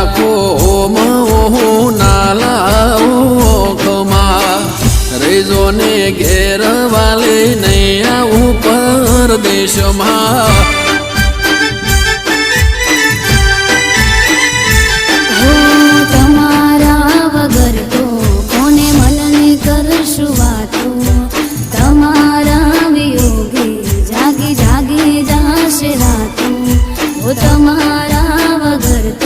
રાખો નાલા કમા રેજો ને ઘેર વાલે નહીં આવું પરદેશમાં